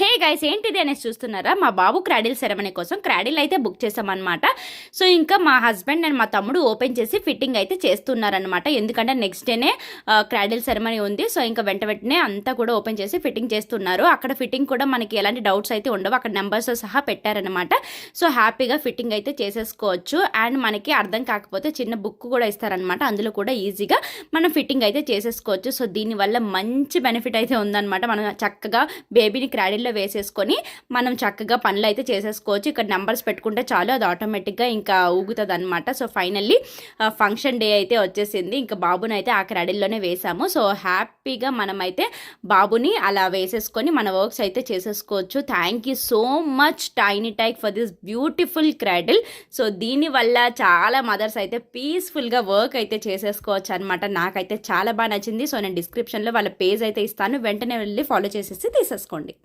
Hey guys, ఏంటిది అనేసి చూస్తున్నారా? మా బాబు క్రాడిల్ సెరమనీ కోసం క్రాడిల్ అయితే బుక్ చేసామన్నమాట. సో ఇంకా మా హస్బెండ్ అండ్ మా తమ్ముడు ఓపెన్ చేసి ఫిట్టింగ్ అయితే చేస్తున్నారనమాట. ఎందుకంటే నెక్స్ట్ డేనే క్రాడిల్ సెరమనీ ఉంది. సో ఇంకా వెంటనే అంతా కూడా ఓపెన్ చేసి ఫిట్టింగ్ చేస్తున్నారు. అక్కడ ఫిట్టింగ్ కూడా మనకి ఎలాంటి డౌట్స్ అయితే ఉండవు, అక్కడ నెంబర్స్ సహా పెట్టారనమాట. సో హ్యాపీగా ఫిట్టింగ్ అయితే చేసేసుకోవచ్చు. అండ్ మనకి అర్థం కాకపోతే చిన్న బుక్ కూడా ఇస్తారనమాట, అందులో కూడా ఈజీగా మనం ఫిట్టింగ్ అయితే చేసేసుకోవచ్చు. సో దీనివల్ల మంచి బెనిఫిట్ అయితే ఉందన్నమాట. మనం చక్కగా బేబీని క్రాడిల్లో వేసేసుకొని మనం చక్కగా పనులు అయితే చేసేసుకోవచ్చు. ఇక్కడ నెంబర్స్ పెట్టుకుంటే చాలు, అది ఆటోమేటిక్గా ఇంకా ఊగుతుంది అనమాట. సో ఫైనల్లీ ఫంక్షన్ డే అయితే వచ్చేసింది. ఇంకా బాబుని అయితే ఆ క్రాడిల్లోనే వేసాము. సో హ్యాపీగా మనమైతే బాబుని అలా వేసేసుకొని మన వర్క్స్ అయితే చేసేసుకోవచ్చు. Thank you so much tiny take for this beautiful cradle. So దీనివల్ల చాలా మదర్స్ అయితే పీస్ఫుల్గా వర్క్ అయితే చేసేసుకోవచ్చు అనమాట. నాకైతే చాలా బాగా నచ్చింది. సో నేను డిస్క్రిప్షన్లో వాళ్ళ పేజ్ అయితే ఇస్తాను, వెంటనే వెళ్ళి ఫాలో చేసేసి తీసేసుకోండి.